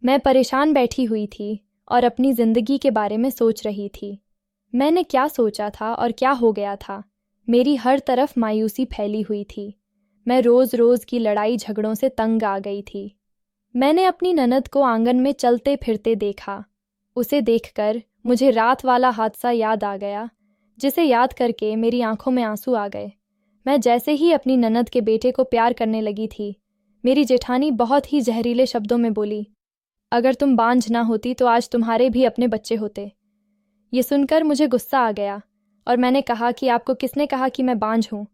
मैं परेशान बैठी हुई थी और अपनी ज़िंदगी के बारे में सोच रही थी। मैंने क्या सोचा था और क्या हो गया था। मेरी हर तरफ मायूसी फैली हुई थी। मैं रोज़ रोज़ की लड़ाई झगड़ों से तंग आ गई थी। मैंने अपनी ननद को आंगन में चलते फिरते देखा। उसे देखकर मुझे रात वाला हादसा याद आ गया, जिसे याद करके मेरी आंखों में आंसू आ गए। मैं जैसे ही अपनी ननद के बेटे को प्यार करने लगी थी, मेरी जेठानी बहुत ही जहरीले शब्दों में बोली, अगर तुम बांझ ना होती तो आज तुम्हारे भी अपने बच्चे होते। ये सुनकर मुझे गुस्सा आ गया और मैंने कहा कि आपको किसने कहा कि मैं बांझ हूँ।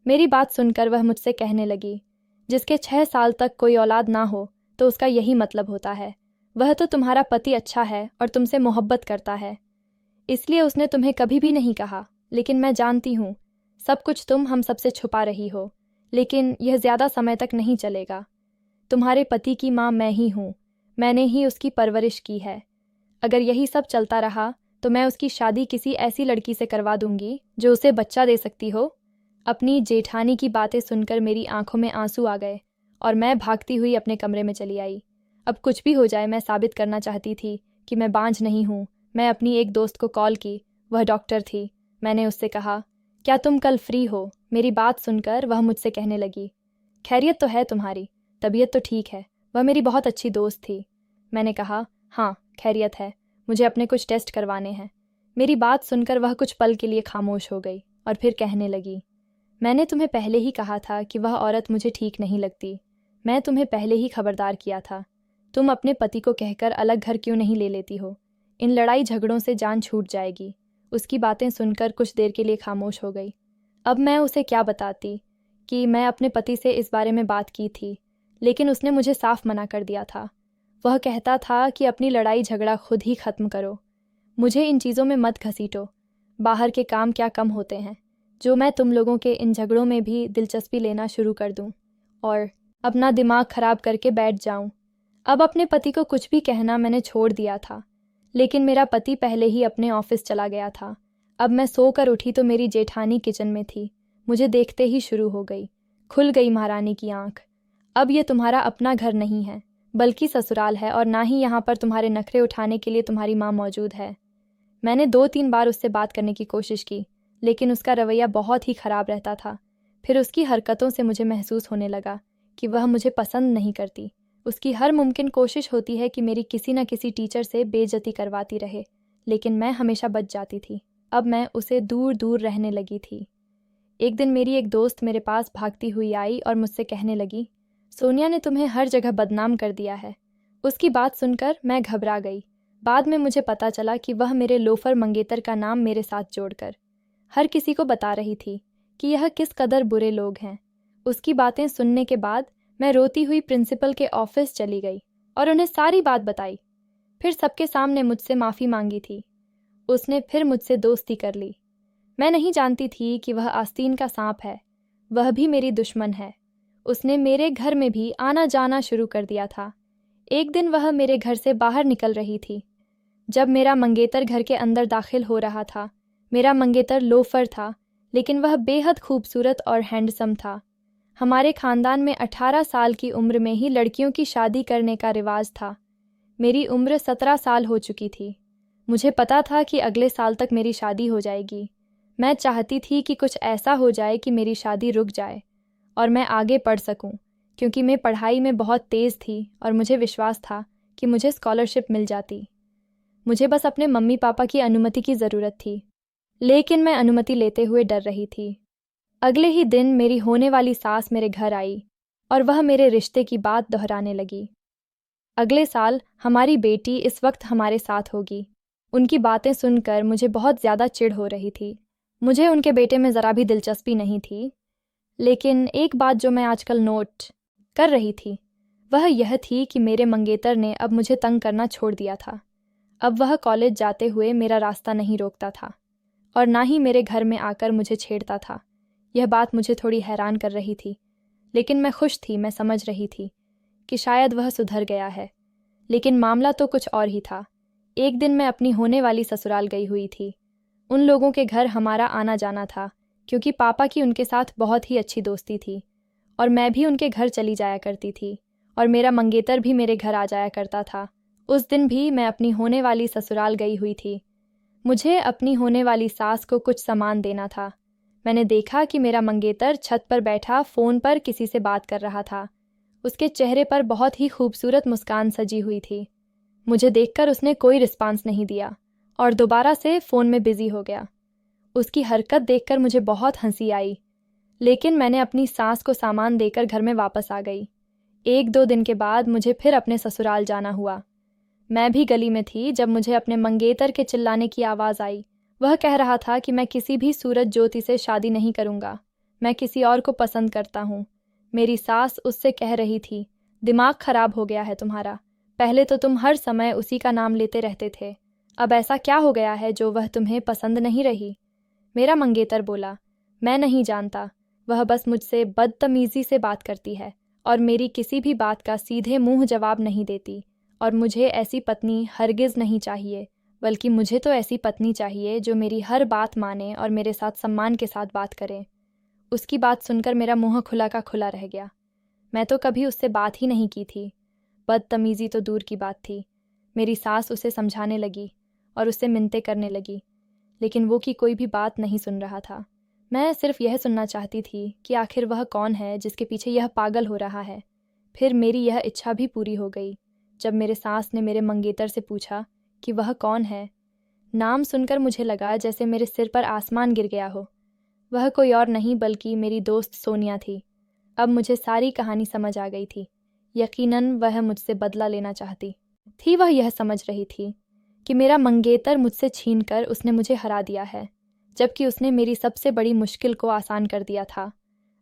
मेरी बात सुनकर वह मुझसे कहने लगी, जिसके 6 साल तक कोई औलाद ना हो तो उसका यही मतलब होता है। वह तो तुम्हारा पति अच्छा है और तुमसे मोहब्बत करता है, इसलिए उसने तुम्हें कभी भी नहीं कहा। लेकिन मैं जानती हूँ सब कुछ तुम हम सबसे छुपा रही हो, लेकिन यह ज़्यादा समय तक नहीं चलेगा। तुम्हारे पति की माँ मैं ही हूँ, मैंने ही उसकी परवरिश की है। अगर यही सब चलता रहा तो मैं उसकी शादी किसी ऐसी लड़की से करवा दूंगी जो उसे बच्चा दे सकती हो। अपनी जेठानी की बातें सुनकर मेरी आंखों में आंसू आ गए और मैं भागती हुई अपने कमरे में चली आई। अब कुछ भी हो जाए, मैं साबित करना चाहती थी कि मैं बांझ नहीं हूँ। मैं अपनी एक दोस्त को कॉल की, वह डॉक्टर थी। मैंने उससे कहा, क्या तुम कल फ्री हो? मेरी बात सुनकर वह मुझसे कहने लगी, खैरियत तो है तुम्हारी? तबीयत तो ठीक है? वह मेरी बहुत अच्छी दोस्त थी। मैंने कहा, हाँ खैरियत है, मुझे अपने कुछ टेस्ट करवाने हैं। मेरी बात सुनकर वह कुछ पल के लिए खामोश हो गई और फिर कहने लगी, मैंने तुम्हें पहले ही कहा था कि वह औरत मुझे ठीक नहीं लगती। मैं तुम्हें पहले ही खबरदार किया था। तुम अपने पति को कहकर अलग घर क्यों नहीं ले लेती हो? इन लड़ाई झगड़ों से जान छूट जाएगी। उसकी बातें सुनकर कुछ देर के लिए खामोश हो गई। अब मैं उसे क्या बताती कि मैं अपने पति से इस बारे में बात की थी, लेकिन उसने मुझे साफ मना कर दिया था। वह कहता था कि अपनी लड़ाई झगड़ा खुद ही ख़त्म करो, मुझे इन चीज़ों में मत घसीटो। बाहर के काम क्या कम होते हैं जो मैं तुम लोगों के इन झगड़ों में भी दिलचस्पी लेना शुरू कर दूं और अपना दिमाग खराब करके बैठ जाऊं। अब अपने पति को कुछ भी कहना मैंने छोड़ दिया था, लेकिन मेरा पति पहले ही अपने ऑफिस चला गया था। अब मैं सोकर उठी तो मेरी जेठानी किचन में थी। मुझे देखते ही शुरू हो गई। खुल गई महारानी की आंख। अब ये तुम्हारा अपना घर नहीं है, बल्कि ससुराल है, और ना ही यहाँ पर तुम्हारे नखरे उठाने के लिए तुम्हारी माँ मौजूद है। मैंने 2-3 बार उससे बात करने की कोशिश की, लेकिन उसका रवैया बहुत ही ख़राब रहता था। फिर उसकी हरकतों से मुझे महसूस होने लगा कि वह मुझे पसंद नहीं करती। उसकी हर मुमकिन कोशिश होती है कि मेरी किसी न किसी टीचर से बेइज्जती करवाती रहे, लेकिन मैं हमेशा बच जाती थी। अब मैं उसे दूर दूर रहने लगी थी। एक दिन मेरी एक दोस्त मेरे पास भागती हुई आई और मुझसे कहने लगी, सोनिया ने तुम्हें हर जगह बदनाम कर दिया है। उसकी बात सुनकर मैं घबरा गई। बाद में मुझे पता चला कि वह मेरे लोफर मंगेतर का नाम मेरे साथ जोड़कर हर किसी को बता रही थी कि यह किस कदर बुरे लोग हैं। उसकी बातें सुनने के बाद मैं रोती हुई प्रिंसिपल के ऑफिस चली गई और उन्हें सारी बात बताई। फिर सबके सामने मुझसे माफ़ी मांगी थी। उसने फिर मुझसे दोस्ती कर ली। मैं नहीं जानती थी कि वह आस्तीन का सांप है। वह भी मेरी दुश्मन है। उसने मेरे घर में भी आना जाना शुरू कर दिया था। एक दिन वह मेरे घर से बाहर निकल रही थी जब मेरा मंगेतर घर के अंदर दाखिल हो रहा था। मेरा मंगेतर लोफर था, लेकिन वह बेहद खूबसूरत और हैंडसम था। हमारे ख़ानदान में 18 साल की उम्र में ही लड़कियों की शादी करने का रिवाज था। मेरी उम्र 17 साल हो चुकी थी। मुझे पता था कि अगले साल तक मेरी शादी हो जाएगी। मैं चाहती थी कि कुछ ऐसा हो जाए कि मेरी शादी रुक जाए और मैं आगे पढ़ सकूं, क्योंकि मैं पढ़ाई में बहुत तेज़ थी और मुझे विश्वास था कि मुझे स्कॉलरशिप मिल जाती। मुझे बस अपने मम्मी पापा की अनुमति की ज़रूरत थी, लेकिन मैं अनुमति लेते हुए डर रही थी। अगले ही दिन मेरी होने वाली सास मेरे घर आई और वह मेरे रिश्ते की बात दोहराने लगी। अगले साल हमारी बेटी इस वक्त हमारे साथ होगी। उनकी बातें सुनकर मुझे बहुत ज़्यादा चिढ़ हो रही थी। मुझे उनके बेटे में ज़रा भी दिलचस्पी नहीं थी, लेकिन एक बात जो मैं आजकल नोट कर रही थी वह यह थी कि मेरे मंगेतर ने अब मुझे तंग करना छोड़ दिया था। अब वह कॉलेज जाते हुए मेरा रास्ता नहीं रोकता था और ना ही मेरे घर में आकर मुझे छेड़ता था। यह बात मुझे थोड़ी हैरान कर रही थी, लेकिन मैं खुश थी। मैं समझ रही थी कि शायद वह सुधर गया है, लेकिन मामला तो कुछ और ही था। एक दिन मैं अपनी होने वाली ससुराल गई हुई थी। उन लोगों के घर हमारा आना जाना था, क्योंकि पापा की उनके साथ बहुत ही अच्छी दोस्ती थी और मैं भी उनके घर चली जाया करती थी और मेरा मंगेतर भी मेरे घर आ जाया करता था। उस दिन भी मैं अपनी होने वाली ससुराल गई हुई थी। मुझे अपनी होने वाली सास को कुछ सामान देना था। मैंने देखा कि मेरा मंगेतर छत पर बैठा फ़ोन पर किसी से बात कर रहा था। उसके चेहरे पर बहुत ही खूबसूरत मुस्कान सजी हुई थी। मुझे देखकर उसने कोई रिस्पांस नहीं दिया और दोबारा से फ़ोन में बिज़ी हो गया। उसकी हरकत देखकर मुझे बहुत हंसी आई, लेकिन मैंने अपनी सास को सामान देकर घर में वापस आ गई। 1-2 दिन के बाद मुझे फिर अपने ससुराल जाना हुआ। मैं भी गली में थी जब मुझे अपने मंगेतर के चिल्लाने की आवाज़ आई। वह कह रहा था कि मैं किसी भी सूरज ज्योति से शादी नहीं करूँगा, मैं किसी और को पसंद करता हूँ। मेरी सास उससे कह रही थी, दिमाग खराब हो गया है तुम्हारा, पहले तो तुम हर समय उसी का नाम लेते रहते थे, अब ऐसा क्या हो गया है जो वह तुम्हें पसंद नहीं रही। मेरा मंगेतर बोला, मैं नहीं जानता, वह बस मुझसे बदतमीज़ी से बात करती है और मेरी किसी भी बात का सीधे मुंह जवाब नहीं देती, और मुझे ऐसी पत्नी हरगिज़ नहीं चाहिए, बल्कि मुझे तो ऐसी पत्नी चाहिए जो मेरी हर बात माने और मेरे साथ सम्मान के साथ बात करे। उसकी बात सुनकर मेरा मुंह खुला का खुला रह गया। मैं तो कभी उससे बात ही नहीं की थी। बदतमीज़ी तो दूर की बात थी। मेरी सास उसे समझाने लगी और उससे मिन्नतें करने लगी, लेकिन वो की कोई भी बात नहीं सुन रहा था। मैं सिर्फ यह सुनना चाहती थी कि आखिर वह कौन है जिसके पीछे यह पागल हो रहा है। फिर मेरी यह इच्छा भी पूरी हो गई जब मेरे सास ने मेरे मंगेतर से पूछा कि वह कौन है। नाम सुनकर मुझे लगा जैसे मेरे सिर पर आसमान गिर गया हो। वह कोई और नहीं बल्कि मेरी दोस्त सोनिया थी। अब मुझे सारी कहानी समझ आ गई थी। यकीनन वह मुझसे बदला लेना चाहती थी। वह यह समझ रही थी कि मेरा मंगेतर मुझसे छीनकर उसने मुझे हरा दिया है, जबकि उसने मेरी सबसे बड़ी मुश्किल को आसान कर दिया था।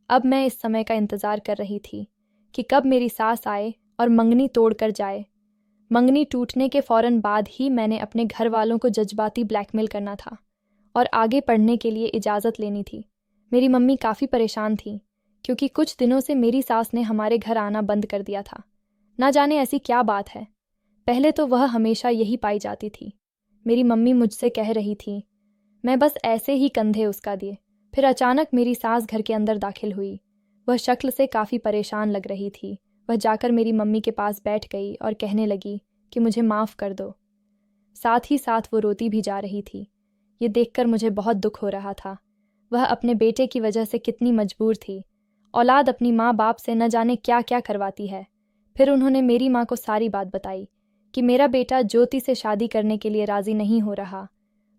अब मैं इस समय का इंतज़ार कर रही थी कि कब मेरी सास आए और मंगनी तोड़ कर जाए। मंगनी टूटने के फ़ौरन बाद ही मैंने अपने घर वालों को जज्बाती ब्लैकमेल करना था और आगे पढ़ने के लिए इजाज़त लेनी थी। मेरी मम्मी काफ़ी परेशान थी क्योंकि कुछ दिनों से मेरी सास ने हमारे घर आना बंद कर दिया था। ना जाने ऐसी क्या बात है, पहले तो वह हमेशा यही पाई जाती थी। मेरी मम्मी मुझसे कह रही थी, मैं बस ऐसे ही कंधे उसका दिए। फिर अचानक मेरी सास घर के अंदर दाखिल हुई। वह शक्ल से काफ़ी परेशान लग रही थी। वह जाकर मेरी मम्मी के पास बैठ गई और कहने लगी कि मुझे माफ़ कर दो। साथ ही साथ वो रोती भी जा रही थी। ये देखकर मुझे बहुत दुख हो रहा था। वह अपने बेटे की वजह से कितनी मजबूर थी। औलाद अपनी माँ बाप से न जाने क्या क्या करवाती है। फिर उन्होंने मेरी माँ को सारी बात बताई कि मेरा बेटा ज्योति से शादी करने के लिए राज़ी नहीं हो रहा।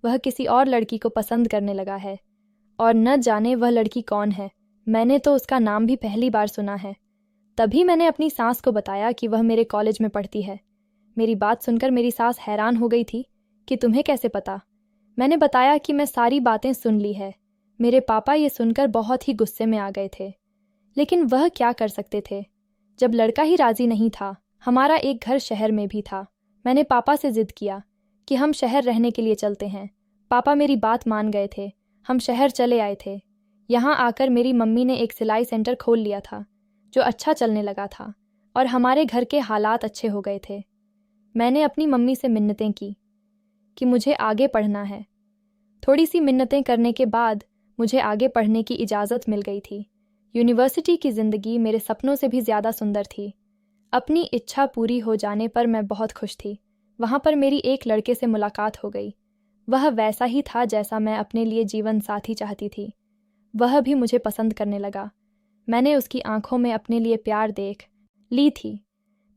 वह किसी और लड़की को पसंद करने लगा है और न जाने वह लड़की कौन है। मैंने तो उसका नाम भी पहली बार सुना है। तभी मैंने अपनी सास को बताया कि वह मेरे कॉलेज में पढ़ती है। मेरी बात सुनकर मेरी सास हैरान हो गई थी कि तुम्हें कैसे पता। मैंने बताया कि मैं सारी बातें सुन ली है। मेरे पापा ये सुनकर बहुत ही गुस्से में आ गए थे, लेकिन वह क्या कर सकते थे जब लड़का ही राज़ी नहीं था। हमारा एक घर शहर में भी था। मैंने पापा से ज़िद किया कि हम शहर रहने के लिए चलते हैं। पापा मेरी बात मान गए थे। हम शहर चले आए थे। यहाँ आकर मेरी मम्मी ने एक सिलाई सेंटर खोल लिया था जो अच्छा चलने लगा था और हमारे घर के हालात अच्छे हो गए थे। मैंने अपनी मम्मी से मिन्नतें की कि मुझे आगे पढ़ना है। थोड़ी सी मिन्नतें करने के बाद मुझे आगे पढ़ने की इजाज़त मिल गई थी। यूनिवर्सिटी की ज़िंदगी मेरे सपनों से भी ज़्यादा सुंदर थी। अपनी इच्छा पूरी हो जाने पर मैं बहुत खुश थी। वहाँ पर मेरी एक लड़के से मुलाकात हो गई। वह वैसा ही था जैसा मैं अपने लिए जीवन साथी चाहती थी। वह भी मुझे पसंद करने लगा। मैंने उसकी आंखों में अपने लिए प्यार देख ली थी।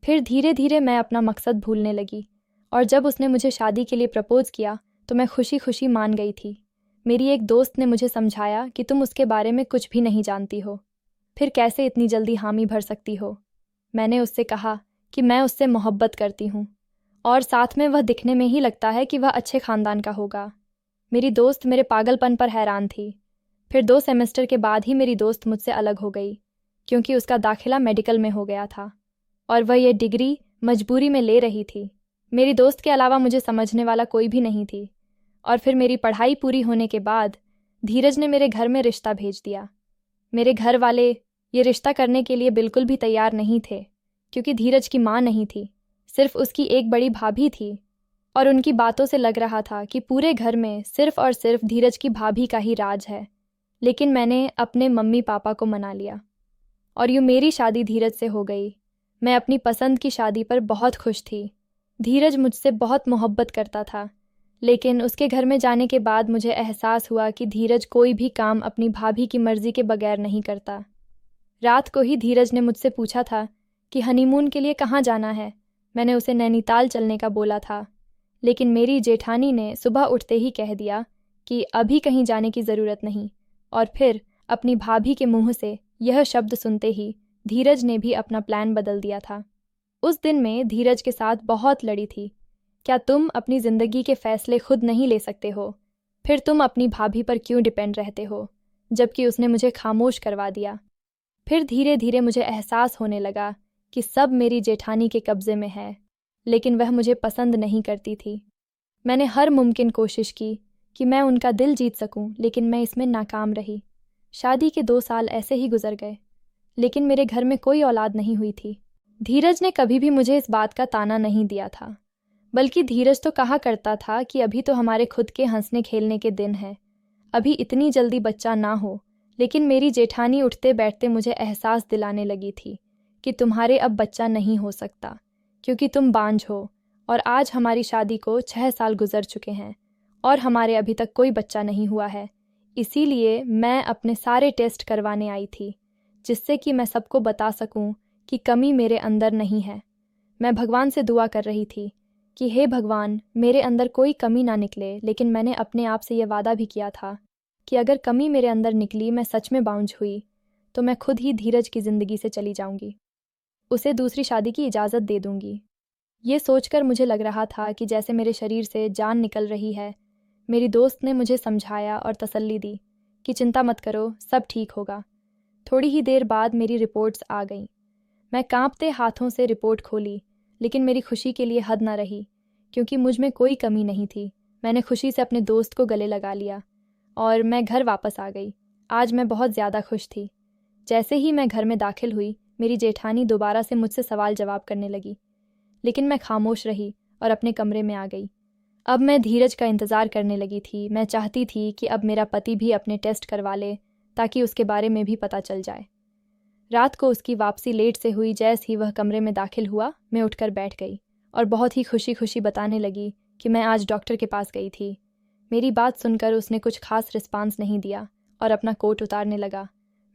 फिर धीरे धीरे मैं अपना मकसद भूलने लगी और जब उसने मुझे शादी के लिए प्रपोज़ किया तो मैं खुशी खुशी मान गई थी। मेरी एक दोस्त ने मुझे समझाया कि तुम उसके बारे में कुछ भी नहीं जानती हो, फिर कैसे इतनी जल्दी हामी भर सकती हो। मैंने उससे कहा कि मैं उससे मोहब्बत करती हूँ और साथ में वह दिखने में ही लगता है कि वह अच्छे ख़ानदान का होगा। मेरी दोस्त मेरे पागलपन पर हैरान थी। फिर 2 सेमेस्टर के बाद ही मेरी दोस्त मुझसे अलग हो गई क्योंकि उसका दाखिला मेडिकल में हो गया था और वह यह डिग्री मजबूरी में ले रही थी। मेरी दोस्त के अलावा मुझे समझने वाला कोई भी नहीं थी। और फिर मेरी पढ़ाई पूरी होने के बाद धीरज ने मेरे घर में रिश्ता भेज दिया। मेरे घर वाले ये रिश्ता करने के लिए बिल्कुल भी तैयार नहीं थे क्योंकि धीरज की माँ नहीं थी, सिर्फ उसकी एक बड़ी भाभी थी और उनकी बातों से लग रहा था कि पूरे घर में सिर्फ और सिर्फ धीरज की भाभी का ही राज है। लेकिन मैंने अपने मम्मी पापा को मना लिया और यूँ मेरी शादी धीरज से हो गई। मैं अपनी पसंद की शादी पर बहुत खुश थी। धीरज मुझसे बहुत मोहब्बत करता था, लेकिन उसके घर में जाने के बाद मुझे एहसास हुआ कि धीरज कोई भी काम अपनी भाभी की मर्जी के बगैर नहीं करता। रात को ही धीरज ने मुझसे पूछा था कि हनीमून के लिए कहाँ जाना है। मैंने उसे नैनीताल चलने का बोला था, लेकिन मेरी जेठानी ने सुबह उठते ही कह दिया कि अभी कहीं जाने की ज़रूरत नहीं। और फिर अपनी भाभी के मुंह से यह शब्द सुनते ही धीरज ने भी अपना प्लान बदल दिया था। उस दिन मैं धीरज के साथ बहुत लड़ी थी। क्या तुम अपनी ज़िंदगी के फ़ैसले खुद नहीं ले सकते हो? फिर तुम अपनी भाभी पर क्यों डिपेंड रहते हो, जबकि उसने मुझे खामोश करवा दिया। फिर धीरे धीरे मुझे एहसास होने लगा कि सब मेरी जेठानी के कब्ज़े में है, लेकिन वह मुझे पसंद नहीं करती थी। मैंने हर मुमकिन कोशिश की कि मैं उनका दिल जीत सकूं, लेकिन मैं इसमें नाकाम रही। शादी के 2 साल ऐसे ही गुजर गए, लेकिन मेरे घर में कोई औलाद नहीं हुई थी। धीरज ने कभी भी मुझे इस बात का ताना नहीं दिया था, बल्कि धीरज तो कहा करता था कि अभी तो हमारे खुद के हंसने खेलने के दिन हैं, अभी इतनी जल्दी बच्चा ना हो। लेकिन मेरी जेठानी उठते बैठते मुझे एहसास दिलाने लगी थी कि तुम्हारे अब बच्चा नहीं हो सकता, क्योंकि तुम बांझ हो। और आज हमारी शादी को 6 साल गुजर चुके हैं और हमारे अभी तक कोई बच्चा नहीं हुआ है। इसीलिए मैं अपने सारे टेस्ट करवाने आई थी, जिससे कि मैं सबको बता सकूं कि कमी मेरे अंदर नहीं है। मैं भगवान से दुआ कर रही थी कि हे भगवान, मेरे अंदर कोई कमी ना निकले। लेकिन मैंने अपने आप से यह वादा भी किया था कि अगर कमी मेरे अंदर निकली, मैं सच में बाउंज हुई, तो मैं खुद ही धीरज की ज़िंदगी से चली जाऊंगी, उसे दूसरी शादी की इजाज़त दे दूंगी। ये सोचकर मुझे लग रहा था कि जैसे मेरे शरीर से जान निकल रही है। मेरी दोस्त ने मुझे समझाया और तसल्ली दी कि चिंता मत करो, सब ठीक होगा। थोड़ी ही देर बाद मेरी रिपोर्ट्स आ गईं। मैं कांपते हाथों से रिपोर्ट खोली, लेकिन मेरी खुशी के लिए हद न रही, क्योंकि मुझ में कोई कमी नहीं थी। मैंने खुशी से अपने दोस्त को गले लगा लिया और मैं घर वापस आ गई। आज मैं बहुत ज़्यादा खुश थी। जैसे ही मैं घर में दाखिल हुई, मेरी जेठानी दोबारा से मुझसे सवाल जवाब करने लगी, लेकिन मैं खामोश रही और अपने कमरे में आ गई। अब मैं धीरज का इंतज़ार करने लगी थी। मैं चाहती थी कि अब मेरा पति भी अपने टेस्ट करवा ले, ताकि उसके बारे में भी पता चल जाए। रात को उसकी वापसी लेट से हुई। जैसे ही वह कमरे में दाखिल हुआ, मैं उठकर बैठ गई और बहुत ही खुशी खुशी बताने लगी कि मैं आज डॉक्टर के पास गई थी। मेरी बात सुनकर उसने कुछ खास रिस्पांस नहीं दिया और अपना कोट उतारने लगा।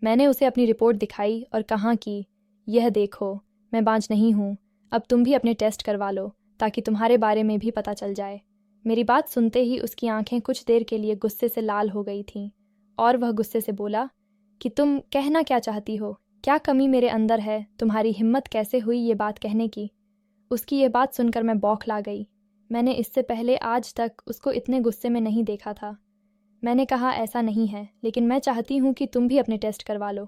मैंने उसे अपनी रिपोर्ट दिखाई और कहा कि यह देखो, मैं बांझ नहीं हूँ, अब तुम भी अपने टेस्ट करवा लो, ताकि तुम्हारे बारे में भी पता चल जाए। मेरी बात सुनते ही उसकी आंखें कुछ देर के लिए गुस्से से लाल हो गई थीं और वह गुस्से से बोला कि तुम कहना क्या चाहती हो? क्या कमी मेरे अंदर है? तुम्हारी हिम्मत कैसे हुई ये बात कहने की? उसकी ये बात सुनकर मैं बौखला गई। मैंने इससे पहले आज तक उसको इतने गुस्से में नहीं देखा था। मैंने कहा ऐसा नहीं है, लेकिन मैं चाहती हूँ कि तुम भी अपने टेस्ट करवा लो।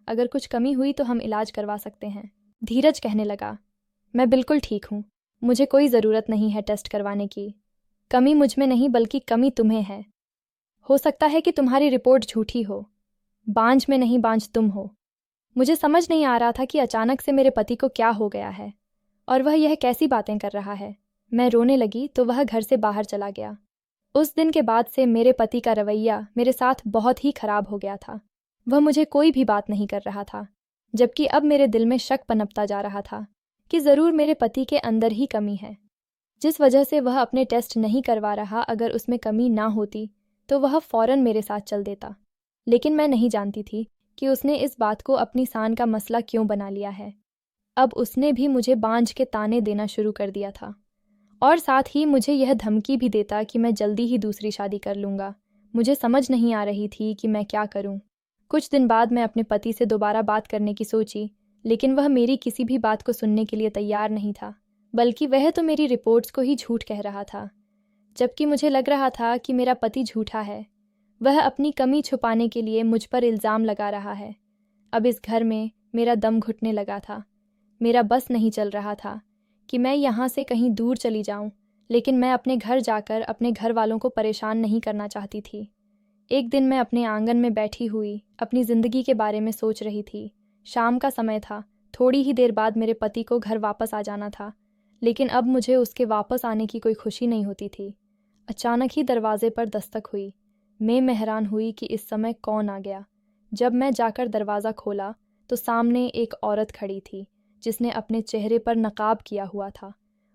अगर कुछ कमी हुई तो हम इलाज करवा सकते हैं। धीरज कहने लगा, मैं बिल्कुल ठीक हूँ, मुझे कोई ज़रूरत नहीं है टेस्ट करवाने की। कमी मुझ में नहीं, बल्कि कमी तुम्हें है। हो सकता है कि तुम्हारी रिपोर्ट झूठी हो, बांझ में नहीं बांझ तुम हो। मुझे समझ नहीं आ रहा था कि अचानक से मेरे पति को क्या हो गया है और वह यह कैसी बातें कर रहा है। मैं रोने लगी तो वह घर से बाहर चला गया। उस दिन के बाद से मेरे पति का रवैया मेरे साथ बहुत ही खराब हो गया था। वह मुझे कोई भी बात नहीं कर रहा था, जबकि अब मेरे दिल में शक पनपता जा रहा था कि ज़रूर मेरे पति के अंदर ही कमी है, जिस वजह से वह अपने टेस्ट नहीं करवा रहा। अगर उसमें कमी ना होती तो वह फ़ौरन मेरे साथ चल देता, लेकिन मैं नहीं जानती थी कि उसने इस बात को अपनी शान का मसला क्यों बना लिया है। अब उसने भी मुझे बांझ के ताने देना शुरू कर दिया था और साथ ही मुझे यह धमकी भी देता कि मैं जल्दी ही दूसरी शादी कर लूँगा। मुझे समझ नहीं आ रही थी कि मैं क्या करूँ। कुछ दिन बाद मैं अपने पति से दोबारा बात करने की सोची, लेकिन वह मेरी किसी भी बात को सुनने के लिए तैयार नहीं था, बल्कि वह तो मेरी रिपोर्ट्स को ही झूठ कह रहा था। जबकि मुझे लग रहा था कि मेरा पति झूठा है, वह अपनी कमी छुपाने के लिए मुझ पर इल्ज़ाम लगा रहा है। अब इस घर में मेरा दम घुटने लगा था। मेरा बस नहीं चल रहा था कि मैं यहाँ से कहीं दूर चली जाऊँ, लेकिन मैं अपने घर जाकर अपने घर वालों को परेशान नहीं करना चाहती थी। एक दिन मैं अपने आंगन में बैठी हुई अपनी ज़िंदगी के बारे में सोच रही थी। शाम का समय था। थोड़ी ही देर बाद मेरे पति को घर वापस आ जाना था, लेकिन अब मुझे उसके वापस आने की कोई खुशी नहीं होती थी। अचानक ही दरवाजे पर दस्तक हुई। मैं हैरान हुई कि इस समय कौन आ गया। जब मैं जाकर दरवाज़ा खोला तो सामने एक औरत खड़ी थी, जिसने अपने चेहरे पर नकाब किया हुआ था।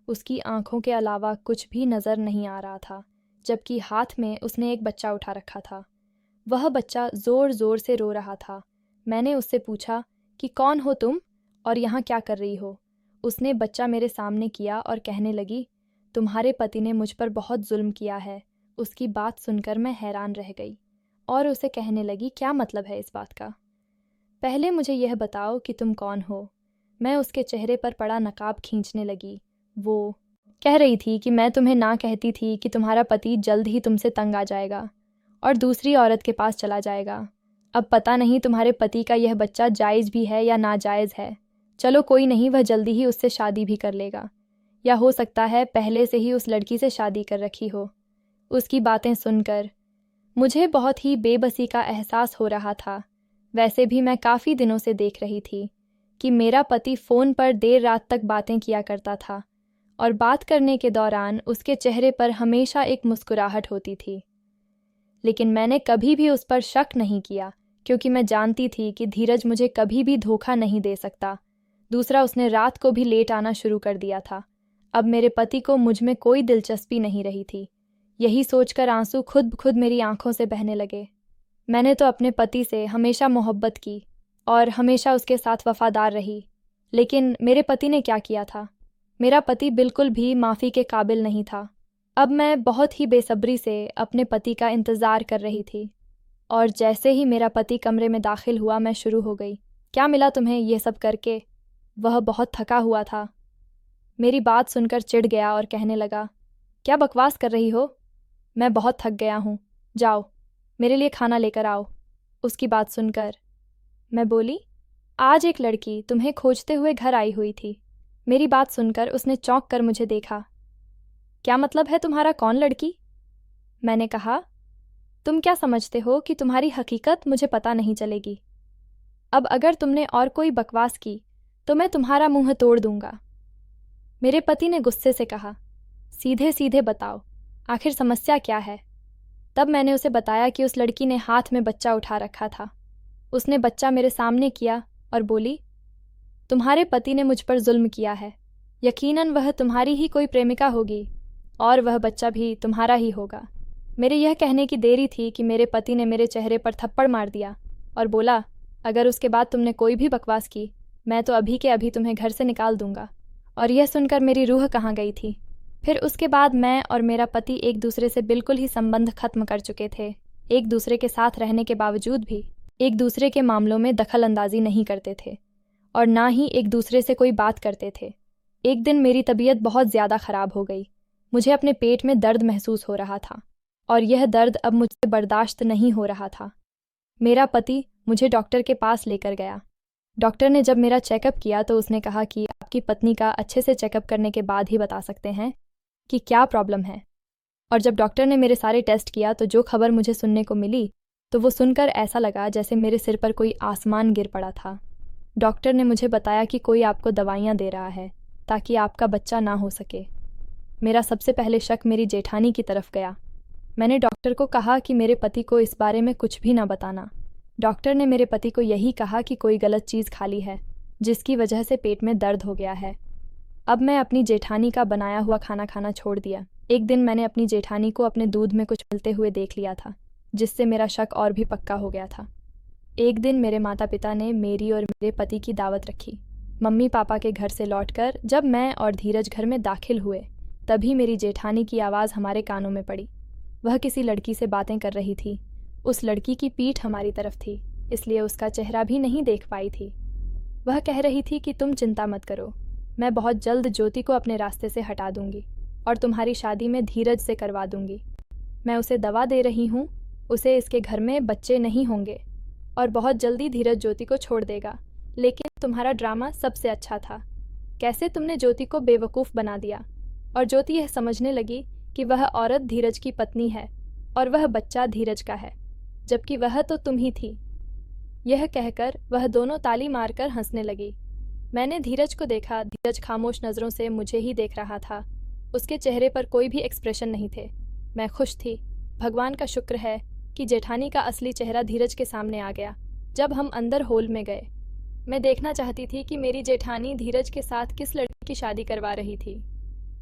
उसकी आंखों के अलावा कुछ भी नज़र नहीं आ रहा था, जबकि हाथ में उसने एक बच्चा उठा रखा था। वह बच्चा ज़ोर ज़ोर से रो रहा था। मैंने उससे पूछा कि कौन हो तुम और यहाँ क्या कर रही हो? उसने बच्चा मेरे सामने किया और कहने लगी, तुम्हारे पति ने मुझ पर बहुत जुल्म किया है। उसकी बात सुनकर मैं हैरान रह गई और उसे कहने लगी, क्या मतलब है इस बात का? पहले मुझे यह बताओ कि तुम कौन हो। मैं उसके चेहरे पर पड़ा नकाब खींचने लगी। वो कह रही थी कि मैं तुम्हें ना कहती थी कि तुम्हारा पति जल्द ही तुमसे तंग आ जाएगा और दूसरी औरत के पास चला जाएगा। अब पता नहीं तुम्हारे पति का यह बच्चा जायज़ भी है या नाजायज़ है। चलो कोई नहीं, वह जल्दी ही उससे शादी भी कर लेगा, या हो सकता है पहले से ही उस लड़की से शादी कर रखी हो। उसकी बातें सुनकर मुझे बहुत ही बेबसी का एहसास हो रहा था। वैसे भी मैं काफ़ी दिनों से देख रही थी कि मेरा पति फ़ोन पर देर रात तक बातें किया करता था और बात करने के दौरान उसके चेहरे पर हमेशा एक मुस्कुराहट होती थी। लेकिन मैंने कभी भी उस पर शक नहीं किया, क्योंकि मैं जानती थी कि धीरज मुझे कभी भी धोखा नहीं दे सकता। दूसरा, उसने रात को भी लेट आना शुरू कर दिया था। अब मेरे पति को मुझ में कोई दिलचस्पी नहीं रही थी। यही सोचकर आंसू खुद खुद मेरी आंखों से बहने लगे। मैंने तो अपने पति से हमेशा मोहब्बत की और हमेशा उसके साथ वफादार रही, लेकिन मेरे पति ने क्या किया था? मेरा पति बिल्कुल भी माफ़ी के काबिल नहीं था। अब मैं बहुत ही बेसब्री से अपने पति का इंतज़ार कर रही थी और जैसे ही मेरा पति कमरे में दाखिल हुआ, मैं शुरू हो गई। क्या मिला तुम्हें ये सब करके? वह बहुत थका हुआ था। मेरी बात सुनकर चिढ़ गया और कहने लगा, क्या बकवास कर रही हो? मैं बहुत थक गया हूँ, जाओ मेरे लिए खाना लेकर आओ। उसकी बात सुनकर मैं बोली, आज एक लड़की तुम्हें खोजते हुए घर आई हुई थी। मेरी बात सुनकर उसने चौंक कर मुझे देखा। क्या मतलब है तुम्हारा? कौन लड़की? मैंने कहा, तुम क्या समझते हो कि तुम्हारी हकीकत मुझे पता नहीं चलेगी? अब अगर तुमने और कोई बकवास की तो मैं तुम्हारा मुंह तोड़ दूंगा। मेरे पति ने गुस्से से कहा, सीधे सीधे बताओ, आखिर समस्या क्या है? तब मैंने उसे बताया कि उस लड़की ने हाथ में बच्चा उठा रखा था। उसने बच्चा मेरे सामने किया और बोली, तुम्हारे पति ने मुझ पर जुल्म किया है। यकीनन वह तुम्हारी ही कोई प्रेमिका होगी और वह बच्चा भी तुम्हारा ही होगा। मेरे यह कहने की देरी थी कि मेरे पति ने मेरे चेहरे पर थप्पड़ मार दिया और बोला, अगर उसके बाद तुमने कोई भी बकवास की, मैं तो अभी के अभी तुम्हें घर से निकाल दूंगा। और यह सुनकर मेरी रूह कहाँ गई थी। फिर उसके बाद मैं और मेरा पति एक दूसरे से बिल्कुल ही संबंध खत्म कर चुके थे। एक दूसरे के साथ रहने के बावजूद भी एक दूसरे के मामलों में दखल अंदाजी नहीं करते थे और ना ही एक दूसरे से कोई बात करते थे। एक दिन मेरी तबीयत बहुत ज़्यादा ख़राब हो गई। मुझे अपने पेट में दर्द महसूस हो रहा था और यह दर्द अब मुझसे बर्दाश्त नहीं हो रहा था। मेरा पति मुझे डॉक्टर के पास लेकर गया। डॉक्टर ने जब मेरा चेकअप किया तो उसने कहा कि आपकी पत्नी का अच्छे से चेकअप करने के बाद ही बता सकते हैं कि क्या प्रॉब्लम है। और जब डॉक्टर ने मेरे सारे टेस्ट किया तो जो खबर मुझे सुनने को मिली, तो वो सुनकर ऐसा लगा जैसे मेरे सिर पर कोई आसमान गिर पड़ा था। डॉक्टर ने मुझे बताया कि कोई आपको दवाइयाँ दे रहा है ताकि आपका बच्चा ना हो सके। मेरा सबसे पहले शक मेरी जेठानी की तरफ गया। मैंने डॉक्टर को कहा कि मेरे पति को इस बारे में कुछ भी ना बताना। डॉक्टर ने मेरे पति को यही कहा कि कोई गलत चीज़ खा ली है जिसकी वजह से पेट में दर्द हो गया है। अब मैं अपनी जेठानी का बनाया हुआ खाना खाना छोड़ दिया। एक दिन मैंने अपनी जेठानी को अपने दूध में कुछ मिलते हुए देख लिया था, जिससे मेरा शक और भी पक्का हो गया था। एक दिन मेरे माता पिता ने मेरी और मेरे पति की दावत रखी। मम्मी पापा के घर से लौटकर जब मैं और धीरज घर में दाखिल हुए, तभी मेरी जेठानी की आवाज़ हमारे कानों में पड़ी। वह किसी लड़की से बातें कर रही थी। उस लड़की की पीठ हमारी तरफ थी, इसलिए उसका चेहरा भी नहीं देख पाई थी। वह कह रही थी कि तुम चिंता मत करो, मैं बहुत जल्द ज्योति को अपने रास्ते से हटा दूंगी और तुम्हारी शादी में धीरज से करवा दूंगी। मैं उसे दवा दे रही हूँ, उसे इसके घर में बच्चे नहीं होंगे और बहुत जल्दी धीरज ज्योति को छोड़ देगा। लेकिन तुम्हारा ड्रामा सबसे अच्छा था। कैसे तुमने ज्योति को बेवकूफ़ बना दिया और ज्योति यह समझने लगी कि वह औरत धीरज की पत्नी है और वह बच्चा धीरज का है, जबकि वह तो तुम ही थी। यह कहकर वह दोनों ताली मारकर हंसने लगी। मैंने धीरज को देखा। धीरज खामोश नज़रों से मुझे ही देख रहा था। उसके चेहरे पर कोई भी एक्सप्रेशन नहीं थे। मैं खुश थी। भगवान का शुक्र है कि जेठानी का असली चेहरा धीरज के सामने आ गया। जब हम अंदर हॉल में गए, मैं देखना चाहती थी कि मेरी जेठानी धीरज के साथ किस लड़की की शादी करवा रही थी,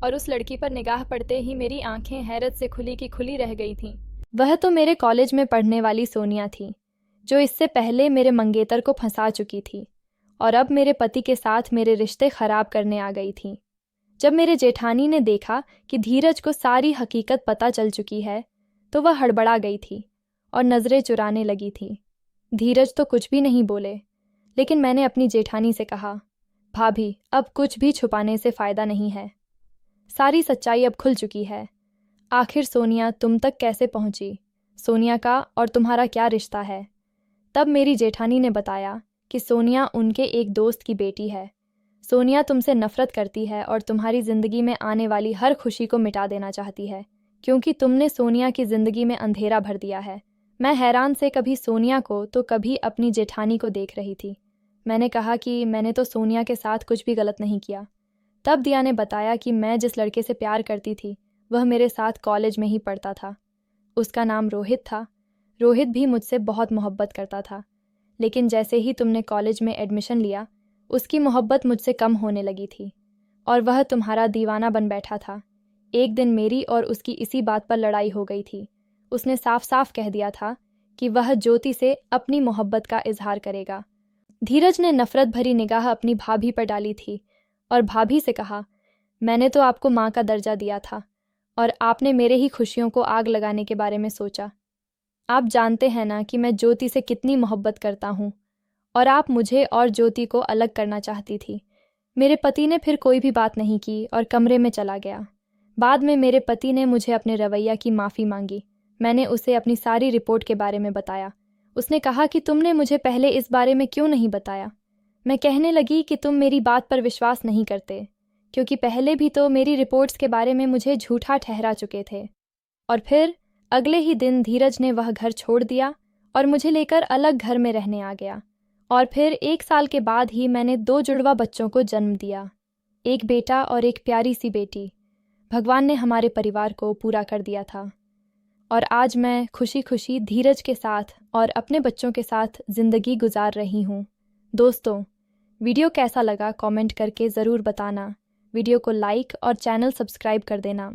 और उस लड़की पर निगाह पड़ते ही मेरी आंखें हैरत से खुली की खुली रह गई थीं। वह तो मेरे कॉलेज में पढ़ने वाली सोनिया थी, जो इससे पहले मेरे मंगेतर को फंसा चुकी थी और अब मेरे पति के साथ मेरे रिश्ते खराब करने आ गई थी। जब मेरे जेठानी ने देखा कि धीरज को सारी हकीकत पता चल चुकी है, तो वह हड़बड़ा गई थी और नज़रें चुराने लगी थी। धीरज तो कुछ भी नहीं बोले, लेकिन मैंने अपनी जेठानी से कहा, भाभी, अब कुछ भी छुपाने से फ़ायदा नहीं है। सारी सच्चाई अब खुल चुकी है। आखिर सोनिया तुम तक कैसे पहुंची? सोनिया का और तुम्हारा क्या रिश्ता है? तब मेरी जेठानी ने बताया कि सोनिया उनके एक दोस्त की बेटी है। सोनिया तुमसे नफ़रत करती है और तुम्हारी ज़िंदगी में आने वाली हर खुशी को मिटा देना चाहती है, क्योंकि तुमने सोनिया की ज़िंदगी में अंधेरा भर दिया है। मैं हैरान से कभी सोनिया को तो कभी अपनी जेठानी को देख रही थी। मैंने कहा कि मैंने तो सोनिया के साथ कुछ भी गलत नहीं किया। तब दिया ने बताया कि मैं जिस लड़के से प्यार करती थी वह मेरे साथ कॉलेज में ही पढ़ता था। उसका नाम रोहित था। रोहित भी मुझसे बहुत मोहब्बत करता था, लेकिन जैसे ही तुमने कॉलेज में एडमिशन लिया, उसकी मोहब्बत मुझसे कम होने लगी थी और वह तुम्हारा दीवाना बन बैठा था। एक दिन मेरी और उसकी इसी बात पर लड़ाई हो गई थी। उसने साफ साफ कह दिया था कि वह ज्योति से अपनी मोहब्बत का इजहार करेगा। धीरज ने नफ़रत भरी निगाह अपनी भाभी पर डाली थी और भाभी से कहा, मैंने तो आपको माँ का दर्जा दिया था और आपने मेरे ही खुशियों को आग लगाने के बारे में सोचा। आप जानते हैं ना कि मैं ज्योति से कितनी मोहब्बत करता हूँ, और आप मुझे और ज्योति को अलग करना चाहती थी। मेरे पति ने फिर कोई भी बात नहीं की और कमरे में चला गया। बाद में मेरे पति ने मुझे अपने रवैया की माफ़ी मांगी। मैंने उसे अपनी सारी रिपोर्ट के बारे में बताया। उसने कहा कि तुमने मुझे पहले इस बारे में क्यों नहीं बताया। मैं कहने लगी कि तुम मेरी बात पर विश्वास नहीं करते, क्योंकि पहले भी तो मेरी रिपोर्ट्स के बारे में मुझे झूठा ठहरा चुके थे। और फिर अगले ही दिन धीरज ने वह घर छोड़ दिया और मुझे लेकर अलग घर में रहने आ गया। और फिर 1 साल के बाद ही मैंने 2 जुड़वा बच्चों को जन्म दिया, एक बेटा और एक प्यारी सी बेटी। भगवान ने हमारे परिवार को पूरा कर दिया था और आज मैं खुशी खुशी धीरज के साथ और अपने बच्चों के साथ ज़िंदगी गुजार रही हूँ। दोस्तों, वीडियो कैसा लगा कमेंट करके ज़रूर बताना। वीडियो को लाइक और चैनल सब्सक्राइब कर देना।